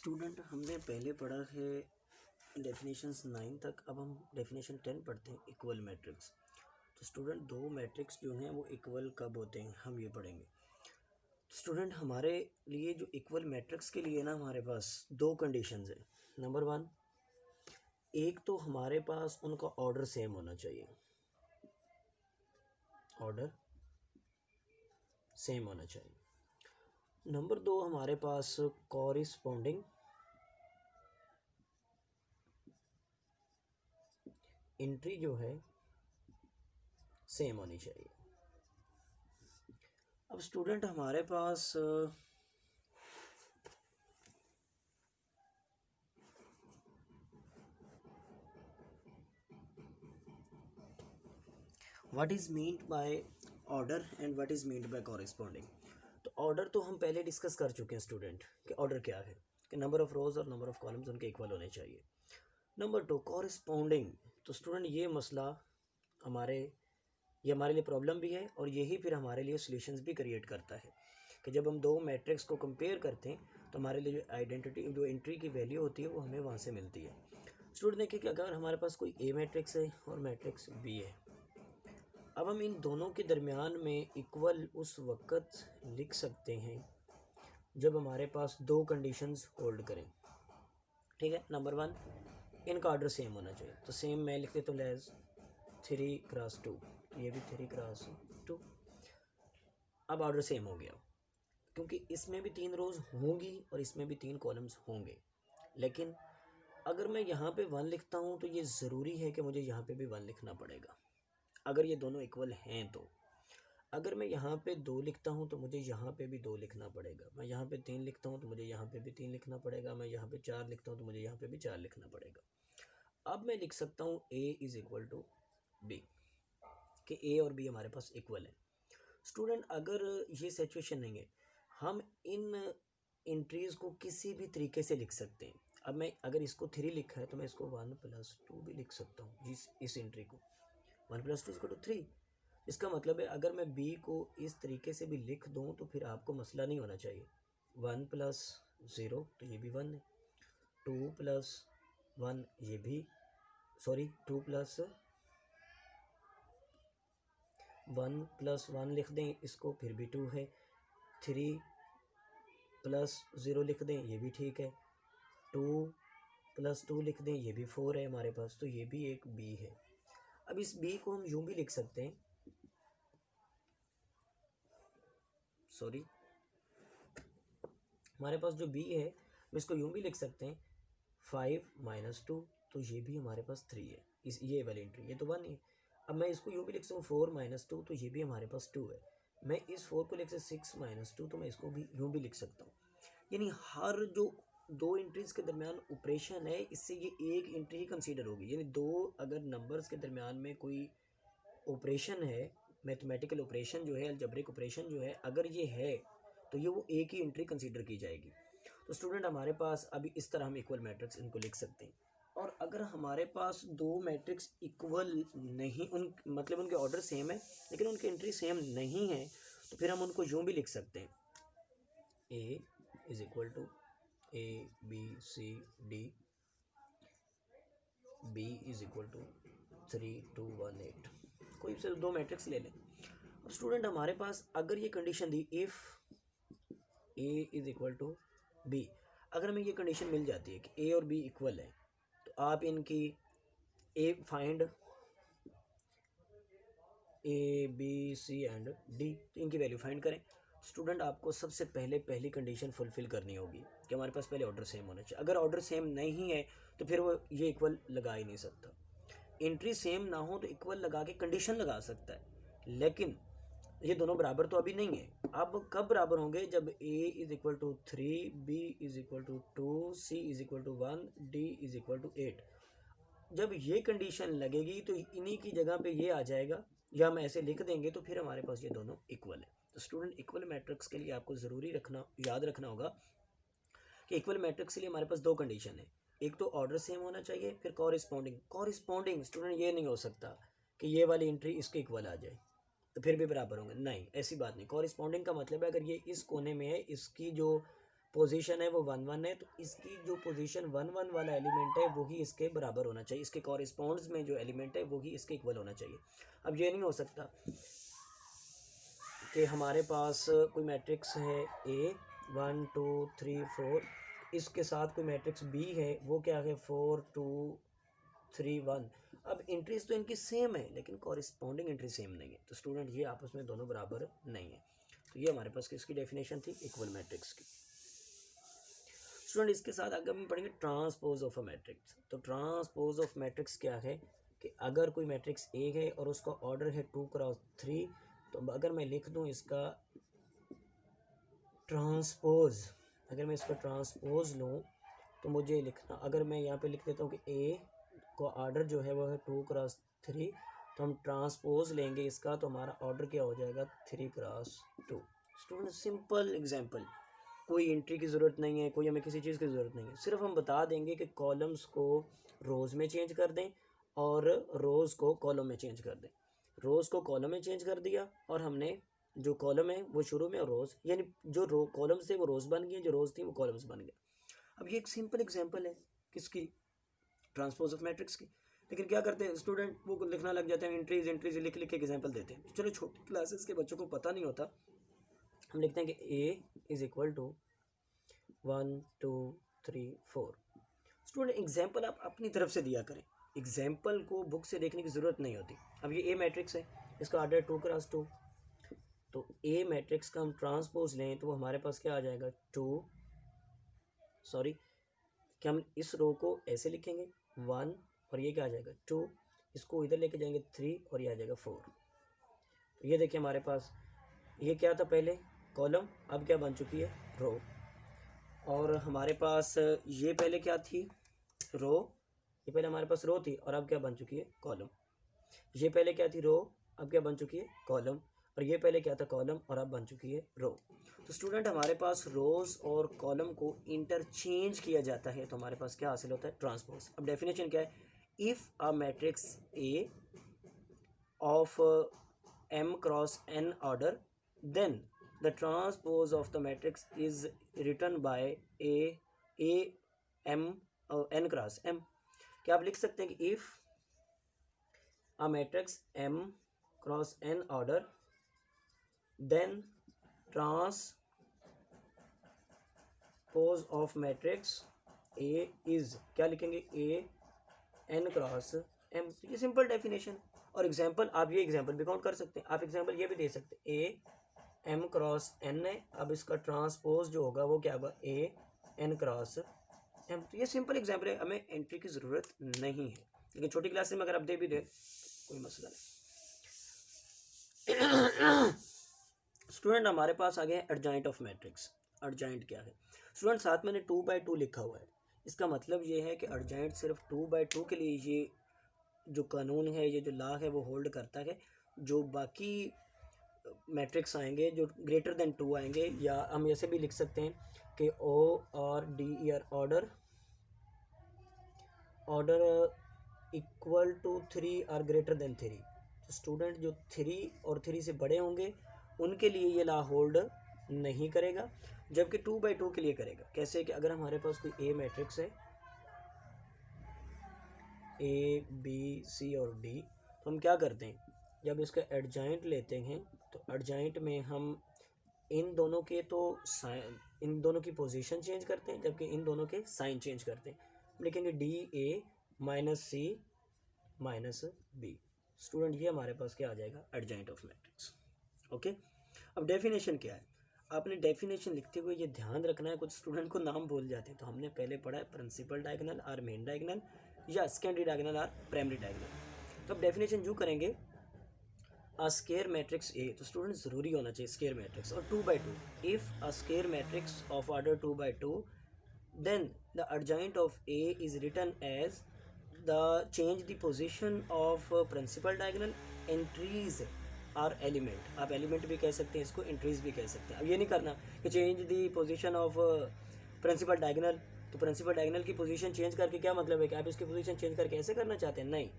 Student हमने पहले पढ़ा है डेफिनेशंस 9 तक। अब हम डेफिनेशन 10 पढ़ते हैं, इक्वल मैट्रिक्स। तो स्टूडेंट दो मैट्रिक्स जो हैं वो इक्वल कब होते हैं हम ये पढ़ेंगे। स्टूडेंट हमारे लिए जो इक्वल मैट्रिक्स के लिए ना हमारे पास दो कंडीशंस हैं। नंबर वन, एक तो हमारे पास उनका ऑर्डर सेम होना चाहिए, ऑर्डर सेम होना चाहिए। नंबर दो, हमारे पास कॉरिस्पॉन्डिंग एंट्री जो है सेम होनी चाहिए। अब स्टूडेंट हमारे पास what is meant by order and what is meant by corresponding. तो ऑर्डर तो हम पहले डिस्कस कर चुके हैं स्टूडेंट कि ऑर्डर क्या है, कि नंबर ऑफ रोज और नंबर ऑफ कॉलम्स उनके इक्वल होने चाहिए। Number two, corresponding. तो स्टूडेंट ये मसला ये हमारे लिए प्रॉब्लम भी है और यही फिर हमारे लिए सॉल्यूशंस भी क्रिएट करता है कि जब हम दो मैट्रिक्स को कंपेयर करते हैं तो हमारे लिए जो एंट्री की वैल्यू होती है वो हमें वहाँ से मिलती है। स्टूडेंट देखिए कि अगर हमारे पास कोई ए मैट्रिक्स है और मैट्रिक्स बी है, अब हम इन दोनों के दरमियान में इक्वल उस वक़्त लिख सकते हैं जब हमारे पास दो कंडीशंस होल्ड करें। ठीक है, नंबर वन, इनका ऑर्डर सेम होना चाहिए। तो सेम मैं लिख देता हूँ एज 3x2, तो ये भी 3x2। अब ऑर्डर सेम हो गया क्योंकि इसमें भी 3 रोज़ होंगी और इसमें भी 3 कॉलम्स होंगे। लेकिन अगर मैं यहाँ पे 1 लिखता हूँ तो ये ज़रूरी है कि मुझे यहाँ पे भी 1 लिखना पड़ेगा अगर ये दोनों इक्वल हैं। तो अगर मैं यहाँ पे 2 लिखता हूँ तो मुझे यहाँ पे भी 2 लिखना पड़ेगा। मैं यहाँ पे 3 लिखता हूँ तो मुझे यहाँ पे भी 3 लिखना पड़ेगा। मैं यहाँ पे 4 लिखता हूँ तो मुझे यहाँ पे भी 4 लिखना पड़ेगा। अब मैं लिख सकता हूँ a is equal to b, कि a और b हमारे पास इक्वल है। स्टूडेंट अगर ये सिचुएशन नहीं है, हम इन एंट्रीज़ को किसी भी तरीके से लिख सकते हैं। अब मैं अगर इसको 3 लिखा है तो मैं इसको 1+2 भी लिख सकता हूँ। इस एंट्री को 1+2 इक्वल टू 3। इसका मतलब है अगर मैं b को इस तरीके से भी लिख दूँ तो फिर आपको मसला नहीं होना चाहिए। 1+0 तो ये भी 1 है, 2+1 ये भी 2+1+1 लिख दें इसको, फिर भी 2 है। 3+0 लिख दें ये भी ठीक है। 2+2 लिख दें ये भी 4 है हमारे पास, तो ये भी एक b है। अब इस b को हम यूं भी लिख सकते हैं, हमारे पास जो b है हम इसको यूं भी लिख सकते हैं 5-2, तो ये भी हमारे पास 3 है। ये वाली एंट्री, ये तो 1 है। अब मैं इसको यूं भी लिख सकता हूँ 4-2, तो ये भी हमारे पास 2 है। मैं इस 4 को लिख सकता 6-2, तो मैं इसको भी यूं भी लिख सकता हूँ। यानी हर जो दो एंट्रीज के दरमियान ऑपरेशन है इससे ये एक एंट्री ही कंसीडर होगी। यानी दो अगर नंबर्स के दरमियान में कोई ऑपरेशन है, मैथमेटिकल ऑपरेशन जो है, अलजेब्रिक ऑपरेशन जो है, अगर ये है तो ये वो एक ही एंट्री कंसीडर की जाएगी। तो स्टूडेंट हमारे पास अभी इस तरह हम इक्वल मैट्रिक्स इनको लिख सकते हैं। और अगर हमारे पास दो मैट्रिक्स इक्वल नहीं, मतलब उनके ऑर्डर सेम है लेकिन उनकी एंट्री सेम नहीं है, तो फिर हम उनको यूं भी लिख सकते हैं a is equal to ABCD, b is equal to 3-2-1-8। कोई से दो मैट्रिक्स ले लें। अब स्टूडेंट हमारे पास अगर ये कंडीशन दी, if a is equal to b, अगर हमें ये कंडीशन मिल जाती है कि a और b इक्वल है, तो आप इनकी find a b c and d, तो इनकी वैल्यू फाइंड करें। स्टूडेंट आपको सबसे पहली कंडीशन फुलफ़िल करनी होगी कि हमारे पास पहले ऑर्डर सेम होना चाहिए। अगर ऑर्डर सेम नहीं है तो फिर वो ये इक्वल लगा ही नहीं सकता। एंट्री सेम ना हो तो इक्वल लगा के कंडीशन लगा सकता है, लेकिन ये दोनों बराबर तो अभी नहीं है। अब कब बराबर होंगे? जब a is equal to 3, b is equal to 2, c is equal to 1, d is equal to 8। जब ये कंडीशन लगेगी तो इन्हीं की जगह पे ये आ जाएगा, या हम ऐसे लिख देंगे तो फिर हमारे पास ये दोनों इक्वल है। तो स्टूडेंट इक्वल मैट्रिक्स के लिए आपको ज़रूरी याद रखना होगा कि इक्वल मैट्रिक्स के लिए हमारे पास दो कंडीशन है। एक तो ऑर्डर सेम होना चाहिए, फिर कॉरिस्पॉन्डिंग स्टूडेंट ये नहीं हो सकता कि ये वाली एंट्री इसके इक्वल आ जाए तो फिर भी बराबर होंगे, नहीं, ऐसी बात नहीं। कॉरिस्पॉन्डिंग का मतलब है अगर ये इस कोने में है, इसकी जो पोजीशन है वो 1 1 है, तो इसकी जो पोजीशन 1 1 वाला एलिमेंट है वही इसके बराबर होना चाहिए, इसके कॉरिस्पॉन्ड्स में जो एलिमेंट है वही इसके इक्वल होना चाहिए। अब ये नहीं हो सकता कि हमारे पास कोई मैट्रिक्स है A 1 2 3 4, इसके साथ कोई मैट्रिक्स B है वो क्या है 4 2 3 1। अब एंट्रीज तो इनकी सेम है लेकिन कॉरिस्पॉन्डिंग एंट्री सेम नहीं है, तो स्टूडेंट ये आपस में दोनों बराबर नहीं है। तो ये हमारे पास किसकी डेफिनेशन थी, इक्वल मैट्रिक्स की। स्टूडेंट इसके साथ आगे हम पढ़ेंगे ट्रांसपोज ऑफ अ मैट्रिक्स। तो ट्रांसपोज ऑफ मैट्रिक्स क्या है कि अगर कोई मैट्रिक्स ए है और उसका ऑर्डर है 2 क्रॉस 3, तो अगर मैं लिख दूं इसका ट्रांसपोज, अगर मैं इसका ट्रांसपोज लूँ तो मुझे लिखना, अगर मैं यहाँ पे लिख देता हूँ कि ए का ऑर्डर जो है वो है 2 क्रॉस 3, तो हम ट्रांसपोज लेंगे इसका तो हमारा ऑर्डर क्या हो जाएगा 3 क्रॉस 2। स्टूडेंट सिंपल एग्जांपल, कोई एंट्री की ज़रूरत नहीं है, कोई हमें किसी चीज़ की ज़रूरत नहीं है, सिर्फ हम बता देंगे कि कॉलम्स को रोज़ में चेंज कर दें और रोज़ को कॉलम में चेंज कर दें। रोज़ को कॉलम में चेंज कर दिया और हमने जो कॉलम है वो शुरू में, और रोज़ यानी जो रो कॉलम्स थे वो रोज़ बन गए, जो रोज़ थी वो कॉलम्स बन गए। अब ये एक सिंपल एग्जांपल है किसकी, ट्रांसपोज ऑफ मैट्रिक्स की। लेकिन क्या करते हैं स्टूडेंट, वो लिखना लग जाते हैं एंट्रीज एंट्रीज लिख लिख के एग्जांपल देते हैं। चलो छोटी क्लासेस के बच्चों को पता नहीं होता, हम लिखते हैं कि a is equal to 1 2 3 4। Student example आप अपनी तरफ से दिया करें, एग्जाम्पल को बुक से देखने की ज़रूरत नहीं होती। अब ये ए मैट्रिक्स है, इसका ऑर्डर 2 क्रॉस 2, तो ए मैट्रिक्स का हम ट्रांसपोज लें तो वो हमारे पास क्या आ जाएगा 2, सॉरी क्या हम इस रो को ऐसे लिखेंगे 1 और ये क्या आ जाएगा 2, इसको इधर लेके जाएंगे 3 और ये आ जाएगा 4। तो ये देखिए हमारे पास ये क्या था पहले कॉलम, अब क्या बन चुकी है रो। और हमारे पास ये पहले क्या थी रो, ये पहले हमारे पास रो थी और अब क्या बन चुकी है कॉलम। ये पहले क्या थी रो, अब क्या बन चुकी है कॉलम। और ये पहले क्या था कॉलम और अब बन चुकी है रो। तो स्टूडेंट हमारे पास रोज़ और कॉलम को इंटरचेंज किया जाता है तो हमारे पास क्या हासिल होता है ट्रांसपोज। अब डेफिनेशन क्या है, if a matrix A of m cross n order then the transpose of the matrix is written by a m n cross m। क्या आप लिख सकते हैं कि if a matrix m cross n order then transpose of matrix a is, क्या लिखेंगे a n cross m। तो ये सिंपल डेफिनेशन। और एग्जाम्पल आप ये एग्जाम्पल भी काउंट कर सकते हैं, आप एग्जाम्पल ये भी दे सकते हैं a m क्रॉस n है, अब इसका ट्रांसपोज जो होगा वो क्या होगा a n क्रॉस m। तो ये सिंपल एग्जाम्पल है, हमें एंट्री की ज़रूरत नहीं है, लेकिन छोटी क्लास में अगर आप दे भी दे कोई मसला नहीं। स्टूडेंट हमारे पास आ गया है एडजॉइंट ऑफ मैट्रिक्स। एडजॉइंट क्या है स्टूडेंट, साथ मैंने 2/2 लिखा हुआ है, इसका मतलब ये है कि एडजॉइंट सिर्फ 2/2 के लिए ये जो कानून है, ये जो लॉ है वो होल्ड करता है। जो बाकी मैट्रिक्स आएंगे जो ग्रेटर देन 2 आएंगे, या हम ऐसे भी लिख सकते हैं कि ओ और डी ऑर्डर इक्वल टू 3 और ग्रेटर देन 3। तो स्टूडेंट जो 3 और 3 से बड़े होंगे उनके लिए ये लॉ होल्ड नहीं करेगा, जबकि 2/2 के लिए करेगा। कैसे कि अगर हमारे पास कोई ए मैट्रिक्स है ए बी सी और डी, तो हम क्या करते हैं जब इसका एडजॉइंट लेते हैं तो एडजॉइंट में हम इन दोनों के इन दोनों की पोजीशन चेंज करते हैं, जबकि इन दोनों के साइन चेंज करते हैं। हम लिखेंगे d a minus c minus b. Student ये हमारे पास क्या आ जाएगा एडजॉइंट ऑफ मैट्रिक्स। ओके, अब डेफिनेशन क्या है, आपने डेफिनेशन लिखते हुए ये ध्यान रखना है, कुछ स्टूडेंट को नाम भूल जाते हैं। तो हमने पहले पढ़ा है प्रिंसिपल डायगोनल और मेन डायगोनल, या सेकेंडरी डायगोनल और प्राइमरी डायगोनल। तो अब डेफिनेशन जो करेंगे अ स्केयर मैट्रिक्स ए, तो स्टूडेंट ज़रूरी होना चाहिए स्केयर मैट्रिक्स, और 2/2 if a square matrix of order 2/2 then the adjoint of A is written as the change the position of principal diagonal entries or element। आप element भी कह सकते हैं इसको, एंट्रीज भी कह सकते हैं। अब ये नहीं करना कि change the position of principal diagonal, तो प्रिंसिपल डायगोनल की पोजीशन चेंज करके क्या मतलब है कि आप इसकी पोजीशन चेंज करके ऐसे करना चाहते हैं, नहीं,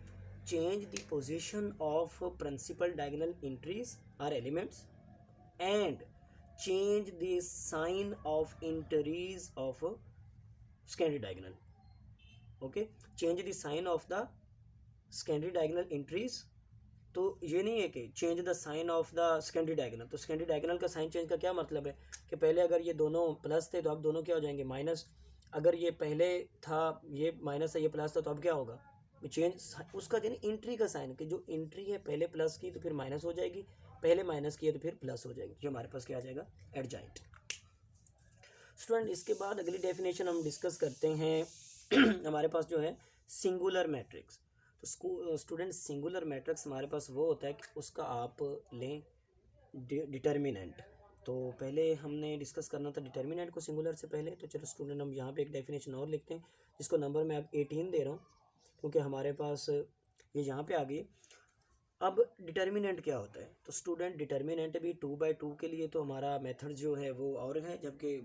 change the position of principal diagonal entries और elements and change the sign of entries of a secondary diagonal. Okay, change the sign of the secondary diagonal entries. तो ये नहीं है कि change the sign of the secondary diagonal, तो secondary diagonal का sign change का क्या मतलब है कि पहले अगर ये दोनों प्लस थे तो अब दोनों क्या हो जाएंगे माइनस, अगर ये पहले था ये माइनस है ये प्लस था तो अब क्या होगा चेंज उसका यानी एंट्री का साइन, कि जो एंट्री है पहले प्लस की तो फिर माइनस हो जाएगी, पहले माइनस की है तो फिर प्लस हो जाएगी, जो हमारे पास क्या आ जाएगा एडजॉइंट। स्टूडेंट इसके बाद अगली डेफिनेशन हम डिस्कस करते हैं हमारे पास जो है सिंगुलर मैट्रिक्स। तो स्टूडेंट सिंगुलर मैट्रिक्स हमारे पास वो होता है कि उसका आप लें डिटर्मिनेंट। तो पहले हमने डिस्कस करना था डिटर्मिनेंट को सिंगुलर से पहले, तो चलो स्टूडेंट हम यहाँ पे एक डेफिनेशन और लिखते हैं जिसको नंबर मैं अब 18 दे रहा हूँ क्योंकि हमारे पास ये यहाँ पे आ गई। अब डिटर्मिनेंट क्या होता है, तो स्टूडेंट डिटर्मिनेंट भी 2/2 के लिए तो हमारा मेथड जो है वो और है, जबकि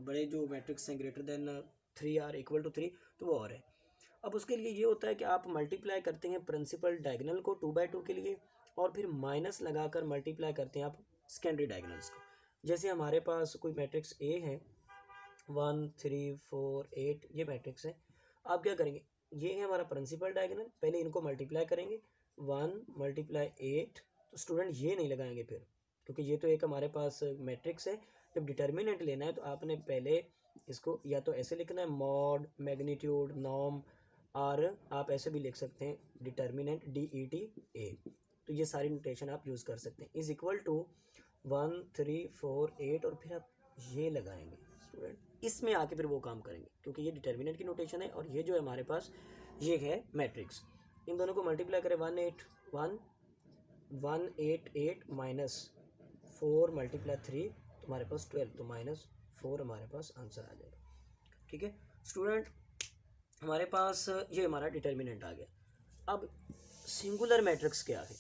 बड़े जो मैट्रिक्स हैं greater than 3 or equal to 3 तो वो और है। अब उसके लिए ये होता है कि आप मल्टीप्लाई करते हैं प्रिंसिपल डायगोनल को 2/2 के लिए और फिर माइनस लगाकर मल्टीप्लाई करते हैं आप सेकेंडरी डायगोनल्स को। जैसे हमारे पास कोई मैट्रिक्स ए है 1 3 4 8 ये मैट्रिक्स है, आप क्या करेंगे ये है हमारा प्रिंसिपल डायगोनल, पहले इनको मल्टीप्लाई करेंगे 1 × 8, तो स्टूडेंट ये नहीं लगाएंगे फिर क्योंकि ये तो एक हमारे पास मैट्रिक्स है। जब डिटर्मिनेंट लेना है तो आपने पहले इसको या तो ऐसे लिखना है मॉड मैग्नीट्यूड नॉर्म, और आप ऐसे भी लिख सकते हैं डिटर्मिनेंट DETA, तो ये सारी नोटेशन आप यूज़ कर सकते हैं इज इक्वल टू 1 3 4 8 और फिर आप ये लगाएंगे स्टूडेंट, इसमें आके फिर वो काम करेंगे क्योंकि ये डिटर्मिनेंट की नोटेशन है और ये जो है हमारे पास ये है मैट्रिक्स। इन दोनों को मल्टीप्लाई करें 1 8 माइनस 4 × 3 तो हमारे पास 12, तो -4 हमारे पास आंसर आ जाएगा। ठीक है स्टूडेंट, हमारे पास ये हमारा डिटर्मिनेंट आ गया। अब सिंगुलर मैट्रिक्स क्या है,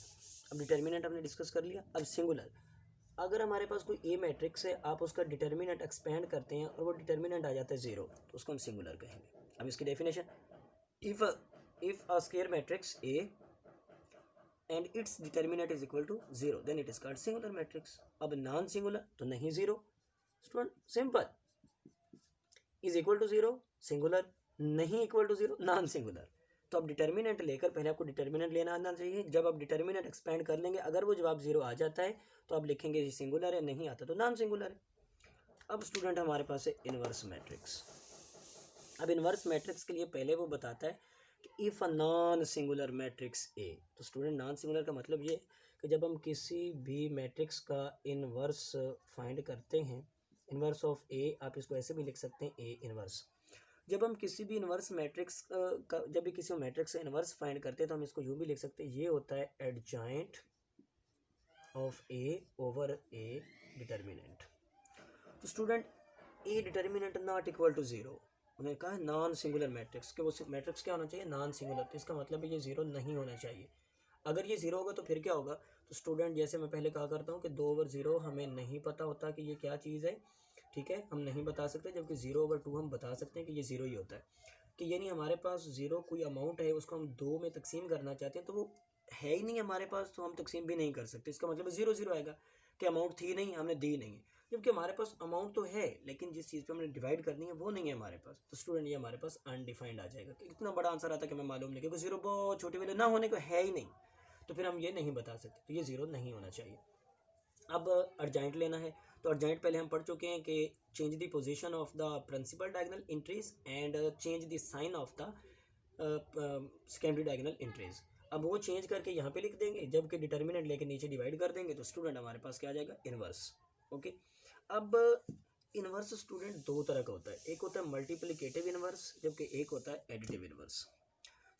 अब डिटर्मिनेंट हमने डिस्कस कर लिया, अब सिंगुलर। अगर हमारे पास कोई ए मैट्रिक्स है आप उसका डिटर्मिनेंट एक्सपेंड करते हैं और वो डिटर्मिनेंट आ जाता है 0 तो उसको हम सिंगुलर कहेंगे। अब इसकी definition, if a square matrix A and its determinant is equal to 0 then it is called singular matrix. अब नॉन सिंगुलर तो नहीं 0 student, simple, is equal to 0 singular, नहीं इक्वल टू 0 नॉन सिंगुलर। तो अब determinant लेकर पहले आपको determinant लेना आना चाहिए, जब आप डिटर्मिनेंट एक्सपेंड कर लेंगे अगर वो जवाब 0 आ जाता है तो आप लिखेंगे ये सिंगुलर है, नहीं आता तो नॉन सिंगुलर है। अब स्टूडेंट हमारे पास है इन्वर्स मैट्रिक्स। अब इन्वर्स मैट्रिक्स के लिए पहले वो बताता है कि if a non singular matrix A, तो स्टूडेंट नॉन सिंगुलर का मतलब ये कि जब हम किसी भी मैट्रिक्स का इन्वर्स फाइंड करते हैं, इन्वर्स ऑफ ए, आप इसको ऐसे भी लिख सकते हैं ए इन्वर्स। जब हम किसी भी इन्वर्स मैट्रिक्स का जब भी किसी मैट्रिक्स का इन्वर्स फाइंड करते हैं तो हम इसको यूँ भी लिख सकते हैं, ये होता है adjoint of A over A determinant. तो student A determinant not equal to 0, उन्होंने कहा नॉन सिंगुलर मैट्रिक्स के, वो मैट्रिक्स क्या होना चाहिए नॉन सिंगुलर, तो इसका मतलब है ये 0 नहीं होना चाहिए। अगर ये 0 होगा तो फिर क्या होगा, तो स्टूडेंट जैसे मैं पहले कहा करता हूँ कि 2/0 हमें नहीं पता होता कि ये क्या चीज़ है, ठीक है, हम नहीं बता सकते, जबकि 0/2 हम बता सकते हैं कि ये 0 ही होता है। कि यानी हमारे पास 0 कोई अमाउंट है उसको हम 2 में तकसीम करना चाहते हैं तो वो है ही नहीं हमारे पास, तो हम तकसीम भी नहीं कर सकते, इसका मतलब 0/0 आएगा कि अमाउंट थी नहीं हमने दी नहीं है, जबकि हमारे पास अमाउंट तो है लेकिन जिस चीज़ पे हमने डिवाइड करनी है वो नहीं है हमारे पास, तो स्टूडेंट ये हमारे पास अनडिफाइंड आ जाएगा। कि इतना बड़ा आंसर आता है कि मैं मालूम नहीं, क्योंकि 0 बहुत छोटी वैल्यू ना होने को है ही नहीं, तो फिर हम ये नहीं बता सकते, तो ये 0 नहीं होना चाहिए। अब अर्जेंट लेना है, तो अर्जेंट पहले हम पढ़ चुके हैं कि change the position of the principal diagonal entries and change the sign of the secondary diagonal entries. अब वो चेंज करके यहाँ पे लिख देंगे, जबकि डिटर्मिनेंट लेके नीचे डिवाइड कर देंगे, तो स्टूडेंट हमारे पास क्या आ जाएगा इन्वर्स। ओके, अब इन्वर्स स्टूडेंट दो तरह का होता है, एक होता है मल्टीप्लिकेटिव इन्वर्स जबकि एक होता है एडिटिव इन्वर्स।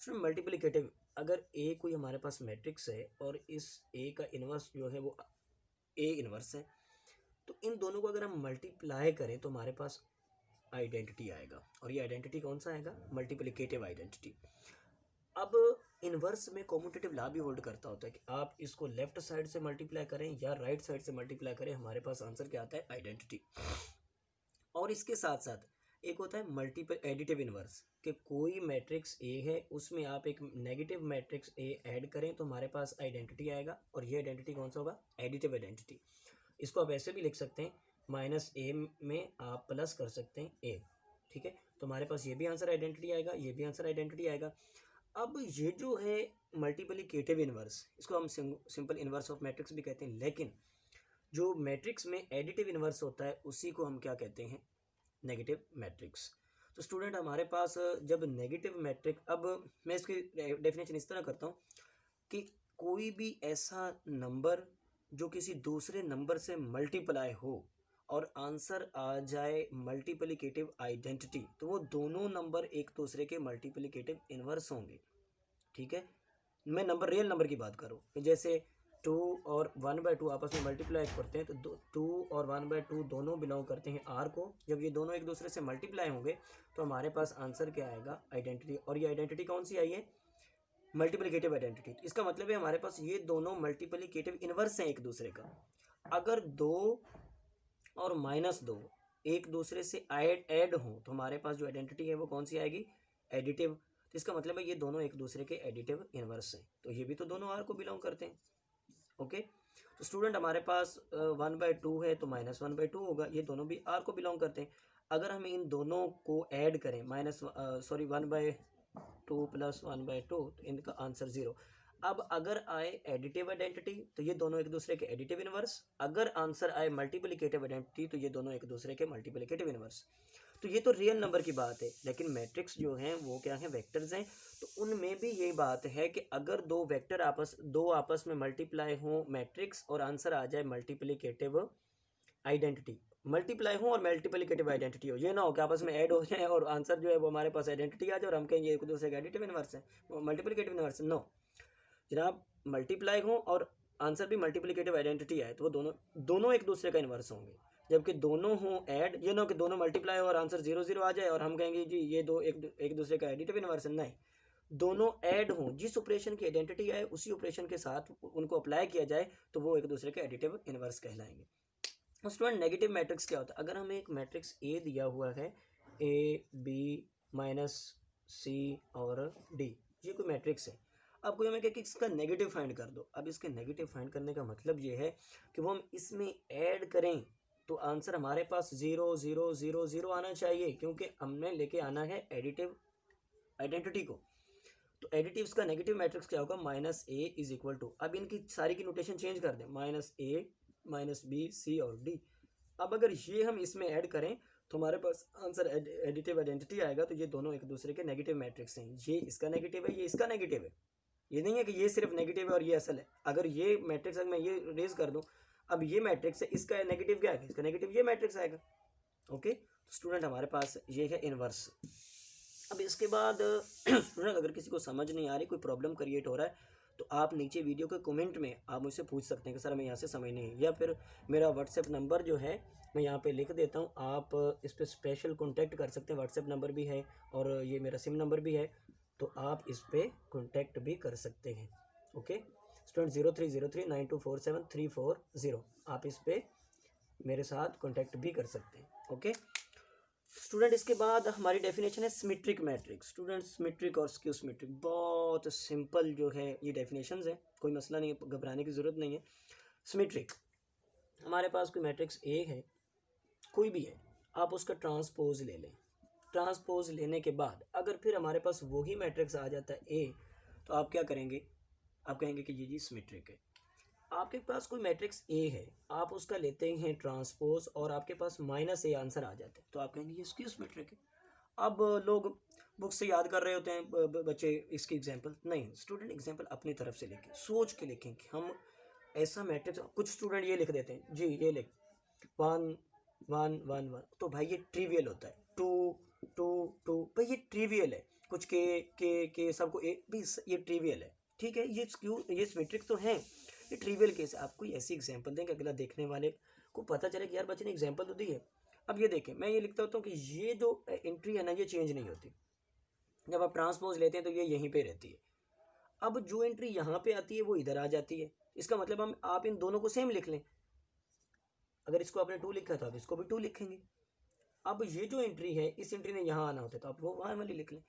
स्टूडेंट मल्टीप्लिकेटिव, अगर ए कोई हमारे पास मैट्रिक्स है और इस ए का इन्वर्स जो है वो ए इन्वर्स है, तो इन दोनों को अगर हम मल्टीप्लाई करें तो हमारे पास आइडेंटिटी आएगा, और ये आइडेंटिटी कौन सा आएगा मल्टीप्लिकेटिव आइडेंटिटी। अब इन्वर्स में कॉम्यूटेटिव लॉ भी होल्ड करता होता है कि आप इसको लेफ्ट साइड से मल्टीप्लाई करें या राइट साइड से मल्टीप्लाई करें, हमारे पास आंसर क्या आता है आइडेंटिटी। और इसके साथ साथ एक होता है मल्टीपल एडिटिव इन्वर्स, कि कोई मैट्रिक्स ए है उसमें आप एक नेगेटिव मैट्रिक्स ए ऐड करें तो हमारे पास आइडेंटिटी आएगा, और ये आइडेंटिटी कौन सा होगा एडिटिव आइडेंटिटी। इसको आप ऐसे भी लिख सकते हैं माइनस ए में आप प्लस कर सकते हैं ए, ठीक है। तो हमारे पास ये भी आंसर आइडेंटिटी आएगा, ये भी आंसर आइडेंटिटी आएगा। अब ये जो है मल्टीप्लिकेटिव इन्वर्स, इसको हम सिंपल इन्वर्स ऑफ मैट्रिक्स भी कहते हैं, लेकिन जो मैट्रिक्स में एडिटिव इन्वर्स होता है उसी को हम क्या कहते हैं, नेगेटिव मैट्रिक्स। तो स्टूडेंट हमारे पास जब नेगेटिव मैट्रिक, अब मैं इसकी डेफिनेशन इस तरह करता हूँ कि कोई भी ऐसा नंबर जो किसी दूसरे नंबर से मल्टीप्लाई हो और आंसर आ जाए मल्टीप्लिकेटिव आइडेंटिटी, तो वो दोनों नंबर एक दूसरे के मल्टीप्लिकेटिव इन्वर्स होंगे, ठीक है। मैं नंबर, रियल नंबर की बात करूँ, जैसे 2 और 1/2 आपस में मल्टीप्लाई करते हैं, तो 2 और 1/2 दोनों बिलोंग करते हैं आर को। जब ये दोनों एक दूसरे से मल्टीप्लाई होंगे तो हमारे पास आंसर क्या आएगा, आइडेंटिटी। और ये आइडेंटिटी कौन सी आई है, मल्टीप्लिकेटिव आइडेंटिटी। इसका मतलब है हमारे पास ये दोनों मल्टीप्लिकेटिव इन्वर्स हैं एक दूसरे का। अगर 2 और -2 एक दूसरे से ऐड हो तो हमारे पास जो आइडेंटिटी है वो कौन सी आएगी, एडिटिव। तो इसका मतलब है ये दोनों एक दूसरे के एडिटिव इन्वर्स हैं, तो ये भी तो दोनों आर को बिलोंग करते हैं, ओके। तो स्टूडेंट हमारे पास 1/2 है तो -1/2 होगा, ये दोनों भी आर को बिलोंग करते हैं। अगर हम इन दोनों को ऐड करें 1/2 प्लस 1/2, तो इनका आंसर 0। अब अगर आए एडिटिव आइडेंटिटी तो ये दोनों एक दूसरे के एडिटिव इनवर्स, अगर आंसर आए मल्टीप्लिकेटिव आइडेंटिटी तो ये दोनों एक दूसरे के मल्टीप्लिकेटिव इनवर्स। तो ये तो रियल नंबर की बात है, लेकिन मैट्रिक्स जो हैं वो क्या है, वेक्टर्स हैं। तो उनमें भी यही बात है कि अगर दो आपस में मल्टीप्लाई हो मैट्रिक्स और आंसर आ जाए मल्टीप्लिकेटिव आइडेंटिटी, मल्टीप्लाई हो और मल्टीप्लिकेटिव आइडेंटिटी हो, ये ना हो कि आपस में ऐड हो जाए और आंसर जो है वो हमारे पास आइडेंटिटी आ जाए और हम कहेंगे एक दूसरे का एडिटिव इनवर्स है, मल्टीप्लिकेटिव इनवर्स। नो जनाब, मल्टीप्लाई हो और आंसर भी मल्टीप्लिकेटिव आइडेंटिटी आए तो वो दोनों एक दूसरे का इन्वर्स होंगे। जबकि दोनों हों ऐड, ये ना कि दोनों मल्टीप्लाई हो और आंसर 0 0 आ जाए और हम कहेंगे जी ये दो एक दूसरे का एडिटिव इन्वर्स है। नहीं, दोनों ऐड हों, जिस ऑपरेशन की आइडेंटिटी आए उसी ऑपरेशन के साथ उनको अप्लाई किया जाए तो वो एक दूसरे के एडिटिव इन्वर्स कहलाएंगे। स्टूडेंट नेगेटिव मैट्रिक्स क्या होता है, अगर हमें एक मैट्रिक्स ए दिया हुआ है, ए बी माइनस सी और डी, ये कोई मैट्रिक्स है। अब कोई हमें कहे कि इसका नेगेटिव फाइंड कर दो। अब इसके नेगेटिव फाइंड करने का मतलब ये है कि वो हम इसमें ऐड करें तो आंसर हमारे पास 0 0 0 0 आना चाहिए, क्योंकि हमने लेके आना है एडिटिव आइडेंटिटी को। तो एडिटिव्स का नेगेटिव मैट्रिक्स क्या होगा, -a इज इक्वल टू, अब इनकी सारी की नोटेशन चेंज कर दें, -a -b c और d। अब अगर ये हम इसमें ऐड करें तो हमारे पास आंसर एडिटिव आइडेंटिटी आएगा। तो ये दोनों एक दूसरे के नेगेटिव मैट्रिक्स हैं, ये इसका नेगेटिव है, ये इसका नेगेटिव है। ये नहीं है कि ये सिर्फ नेगेटिव है और ये असल है। अगर ये मैट्रिक्स अगर मैं ये रेज कर दूं, अब ये मैट्रिक्स है, इसका नेगेटिव क्या है, इसका नेगेटिव ये मैट्रिक्स आएगा, ओके। तो स्टूडेंट हमारे पास ये है इनवर्स। अब इसके बाद स्टूडेंट अगर किसी को समझ नहीं आ रही, कोई प्रॉब्लम क्रिएट हो रहा है, तो आप नीचे वीडियो के कमेंट में आप मुझसे पूछ सकते हैं कि सर हमें यहाँ से समझ नहीं है, या फिर मेरा व्हाट्सएप नंबर जो है मैं यहाँ पे लिख देता हूँ, आप इस पर स्पेशल कॉन्टैक्ट कर सकते हैं। व्हाट्सएप नंबर भी है और ये मेरा सिम नंबर भी है, तो आप इस पर कॉन्टैक्ट भी कर सकते हैं, ओके। स्टूडेंट 03039247 340, आप इस पर मेरे साथ कॉन्टैक्ट भी कर सकते हैं, ओके। स्टूडेंट इसके बाद हमारी डेफिनेशन है सिमेट्रिक मैट्रिक्स। स्टूडेंट सिमेट्रिक और स्क्यू सिमेट्रिक बहुत सिंपल जो है ये डेफिनेशंस है, कोई मसला नहीं है, घबराने की ज़रूरत नहीं है। सिमेट्रिक, हमारे पास कोई मैट्रिक्स ए है, कोई भी है, आप उसका ट्रांसपोज ले लें। ट्रांसपोज लेने के बाद अगर फिर हमारे पास वही मैट्रिक्स आ जाता है ए, तो आप क्या करेंगे, आप कहेंगे कि ये जी सिमेट्रिक है। आपके पास कोई मैट्रिक्स ए है, आप उसका लेते हैं ट्रांसपोज और आपके पास -a आंसर आ जाता है, तो आप कहेंगे ये स्क्यू सिमेट्रिक है। अब लोग बुक से याद कर रहे होते हैं बच्चे इसकी एग्जांपल, नहीं स्टूडेंट एग्जांपल अपनी तरफ से लिखें, सोच के लिखें कि हम ऐसा मैट्रिक्स, कुछ स्टूडेंट ये लिख देते हैं जी, ये लिख 1 1 1 1, तो भाई ये ट्रिवियल होता है। 2 2 2, भाई ये ट्रिवियल है। कुछ के सबको ए भी, ये ट्रिवियल है, ठीक है। ये सिमेट्रिक तो है, ये ट्रिवियल केस है। आप कोई ऐसी एग्जांपल दें कि अगला देखने वाले को पता चले कि यार बच्चे ने एग्जांपल तो दी है। अब ये देखें, मैं ये लिखता होता हूँ कि ये जो एंट्री है ना, ये चेंज नहीं होती। जब आप ट्रांसपोज लेते हैं तो ये यहीं पे रहती है। अब जो एंट्री यहाँ पे आती है वो इधर आ जाती है। इसका मतलब आप इन दोनों को सेम लिख लें। अगर इसको आपने 2 लिखा तो आप इसको भी 2 लिखेंगे। अब ये जो एंट्री है, इस एंट्री ने यहाँ आना होता है तो आप वो वहाँ वाली लिख लें।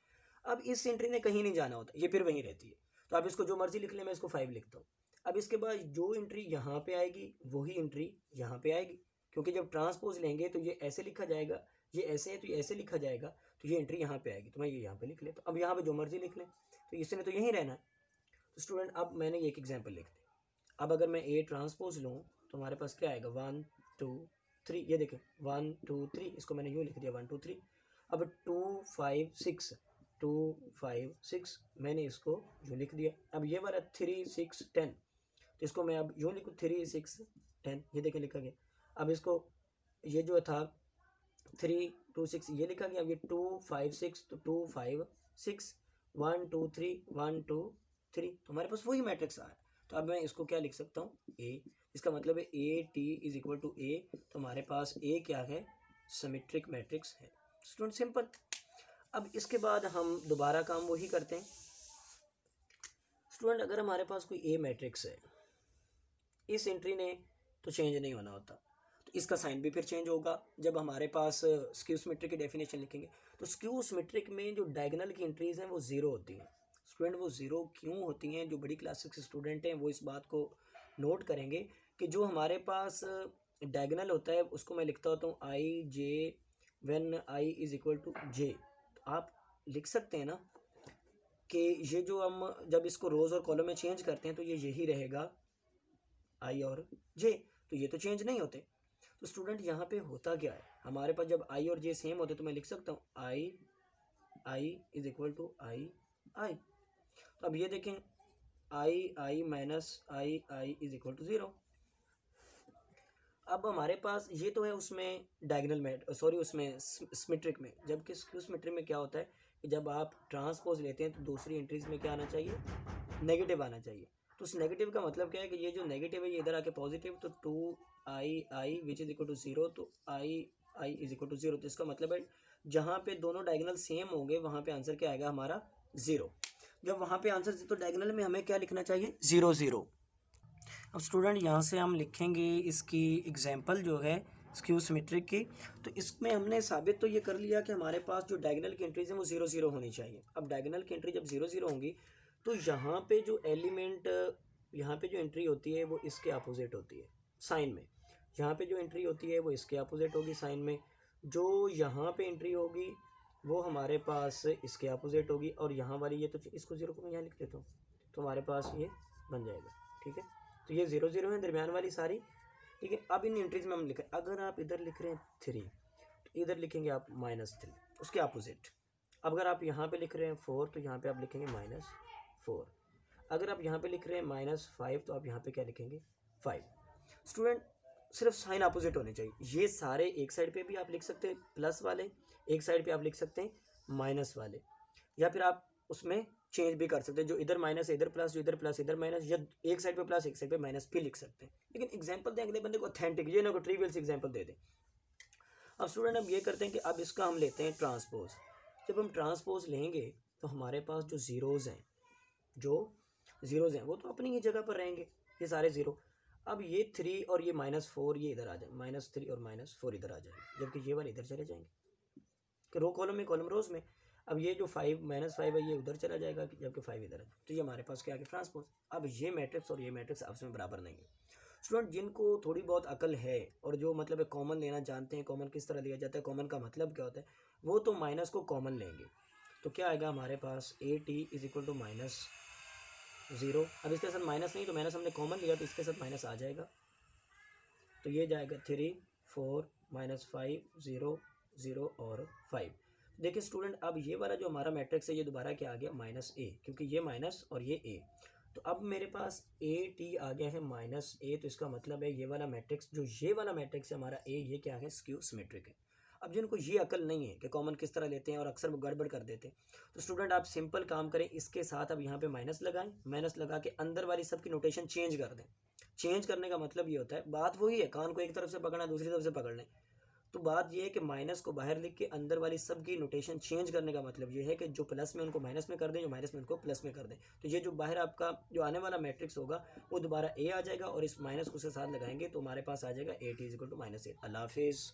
अब इस एंट्री ने कहीं नहीं जाना होता, ये फिर वहीं रहती है, तो आप इसको जो मर्जी लिख लें, मैं इसको 5 लिखता हूँ। अब इसके बाद जो एंट्री यहाँ पे आएगी वही एंट्री यहाँ पे आएगी, क्योंकि जब ट्रांसपोज लेंगे तो ये ऐसे लिखा जाएगा, ये ऐसे है तो ये ऐसे लिखा जाएगा, तो ये एंट्री यहाँ पे आएगी। तो मैं ये यहाँ पे लिख लेता हूँ। अब यहाँ पे जो मर्जी लिख लें, तो इसने तो यहीं रहना है। तो स्टूडेंट अब मैंने एक एग्जाम्पल लिख दी। अब अगर मैं ए ट्रांसपोज लूँ तो हमारे पास क्या आएगा, 1 2 3। ये देखें 1 2 3, इसको मैंने यूँ लिख दिया 1 2 3। अब 2 5 6, 2 5 6 मैंने इसको यूँ लिख दिया। अब ये वाला 3 6 10, तो इसको मैं अब यूँ लिखूँ 3 6 10, ये देखें लिखा गया। अब इसको ये जो था 3 2 6 ये लिखा गया। अब ये 2 5 6, तो 2 5 6 1 2 3 1 2 3, तो हमारे पास वही मैट्रिक्स आया। तो अब मैं इसको क्या लिख सकता हूँ, ए। इसका मतलब है A T is equal to A. तो हमारे पास ए क्या है, सिमेट्रिक मैट्रिक्स है। Student simple. अब इसके बाद हम दोबारा काम वही करते हैं। स्टूडेंट अगर हमारे पास कोई ए मैट्रिक्स है, इस एंट्री ने तो चेंज नहीं होना होता, तो इसका साइन भी फिर चेंज होगा जब हमारे पास स्क्यू सिमेट्रिक की डेफिनेशन लिखेंगे। तो स्क्यू सिमेट्रिक में जो डायगोनल की एंट्रीज हैं वो ज़ीरो होती हैं। स्टूडेंट वो ज़ीरो क्यों होती हैं, जो बड़ी क्लासेस के स्टूडेंट हैं वो इस बात को नोट करेंगे कि जो हमारे पास डायगोनल होता है उसको मैं लिखता होता हूँ I J when I is equal to J. तो आप लिख सकते हैं ना कि ये जो हम जब इसको रोज़ और कॉलम में चेंज करते हैं तो ये यही रहेगा आई और जे, तो ये तो चेंज नहीं होते। तो स्टूडेंट यहाँ पे होता क्या है, हमारे पास जब आई और जे सेम होते तो मैं लिख सकता हूँ I is equal to I. तो अब ये देखें I minus I is equal to 0। अब हमारे पास ये तो है उसमें डायगोनल में, सॉरी उसमें सिमेट्रिक में। जबकि स्क्यू सिमेट्रिक में क्या होता है कि जब आप ट्रांसपोज लेते हैं तो दूसरी एंट्रीज में क्या आना चाहिए, नेगेटिव आना चाहिए। तो उस नेगेटिव का मतलब क्या है कि ये जो नेगेटिव है ये इधर आके पॉजिटिव, तो 2i which is equal to 0, तो आई इज इक्वल टू 0। तो इसका मतलब है जहाँ पे दोनों डायगोनल सेम होंगे वहाँ पे आंसर क्या आएगा हमारा 0। जब वहाँ पे आंसर, तो डायगोनल में हमें क्या लिखना चाहिए 0 0। अब स्टूडेंट यहाँ से हम लिखेंगे इसकी एग्जांपल जो है स्क्यू सिमेट्रिक की। तो इसमें हमने साबित तो ये कर लिया कि हमारे पास जो डायगोनल की एंट्रीज हैं वो 0 0 होनी चाहिए। अब डायगोनल की एंट्री जब 0 0 होंगी तो यहाँ पे जो एलिमेंट, यहाँ पे जो एंट्री होती है वो इसके अपोजिट होती है साइन में। यहाँ पे जो एंट्री होती है वो इसके अपोजिट होगी साइन में। जो यहाँ पे एंट्री होगी वो हमारे पास इसके अपोजिट होगी। और यहाँ वाली ये, तो इसको 0 को मैं यहाँ लिख देता हूँ तो हमारे पास ये बन जाएगा। ठीक है, तो ये 0 0 है दरमियान वाली सारी। ठीक है, अब इन एंट्रीज में हम लिखें, अगर आप इधर लिख रहे हैं 3 तो इधर लिखेंगे आप -3 उसके अपोजिट। अब अगर आप यहाँ पे लिख रहे हैं 4 तो यहाँ पे आप लिखेंगे -4। अगर आप यहाँ पे लिख रहे हैं -5 तो आप यहाँ पे क्या लिखेंगे 5। स्टूडेंट सिर्फ साइन अपोजिट होने चाहिए। ये सारे एक साइड पे भी आप लिख सकते हैं प्लस वाले, एक साइड पे आप लिख सकते हैं माइनस वाले, या फिर आप उसमें चेंज भी कर सकते हैं, जो इधर माइनस इधर प्लस, जो इधर प्लस इधर माइनस, या एक साइड पे प्लस एक साइड पे माइनस भी लिख सकते हैं। लेकिन एग्जांपल दें अगले बंदे को ऑथेंटिक, ये ना को ट्रिवियल से एग्जांपल दे दें। अब स्टूडेंट अब ये करते हैं कि अब इसका हम लेते हैं ट्रांसपोज। जब हम ट्रांसपोज लेंगे तो हमारे पास जो ज़ीरोज़ हैं वो तो अपनी ही जगह पर रहेंगे, ये सारे ज़ीरो। अब ये 3 और ये -4 ये इधर आ जाए, -3 और -4 इधर आ जाएंगे, जबकि ये वाले इधर चले जाएंगे कि रो कॉलम में कॉलम रोज में। अब ये जो 5 -5 है ये उधर चला जाएगा जबकि 5 इधर है, तो ये हमारे पास क्या आ गया ट्रांसपोज। अब ये मैट्रिक्स और ये मैट्रिक्स आपस में बराबर नहीं है। स्टूडेंट जिनको थोड़ी बहुत अकल है और जो मतलब है कॉमन लेना जानते हैं, कॉमन किस तरह लिया जाता है, कॉमन का मतलब क्या होता है, वो तो माइनस को कॉमन लेंगे। तो क्या आएगा हमारे पास AT इज इक्वल टू -0। अब इसके साथ माइनस नहीं, तो माइनस हमने कॉमन लिया तो इसके साथ माइनस आ जाएगा, तो ये जाएगा 3 4 -5 0 0 और 5। देखिए स्टूडेंट अब ये वाला जो हमारा मैट्रिक्स है ये दोबारा क्या आ गया -A, क्योंकि ये माइनस और ये A। तो अब मेरे पास AT आ गया है -A, तो इसका मतलब है ये वाला मैट्रिक्स, जो ये वाला मैट्रिक्स है हमारा A, ये क्या है स्क्यू सिमेट्रिक है। अब जिनको ये अकल नहीं है कि कॉमन किस तरह लेते हैं और अक्सर वो गड़बड़ कर देते हैं, तो स्टूडेंट आप सिंपल काम करें, इसके साथ अब यहाँ पे माइनस लगाएं, माइनस लगा के अंदर वाली सबकी नोटेशन चेंज कर दें। चेंज करने का मतलब ये होता है, बात वही है, कान को एक तरफ से पकड़ना दूसरी तरफ से पकड़ लें। तो बात ये है कि माइनस को बाहर लिख के अंदर वाली सबकी नोटेशन चेंज करने का मतलब ये है कि जो प्लस में उनको माइनस में कर दें, जो माइनस में उनको प्लस में कर दें। तो ये जो बाहर आपका जो आने वाला मैट्रिक्स होगा वो दोबारा A आ जाएगा और इस माइनस को उसके साथ लगाएंगे तो हमारे पास आ जाएगा AT इज इक्वल टू -8। अल्लाह हाफिज़।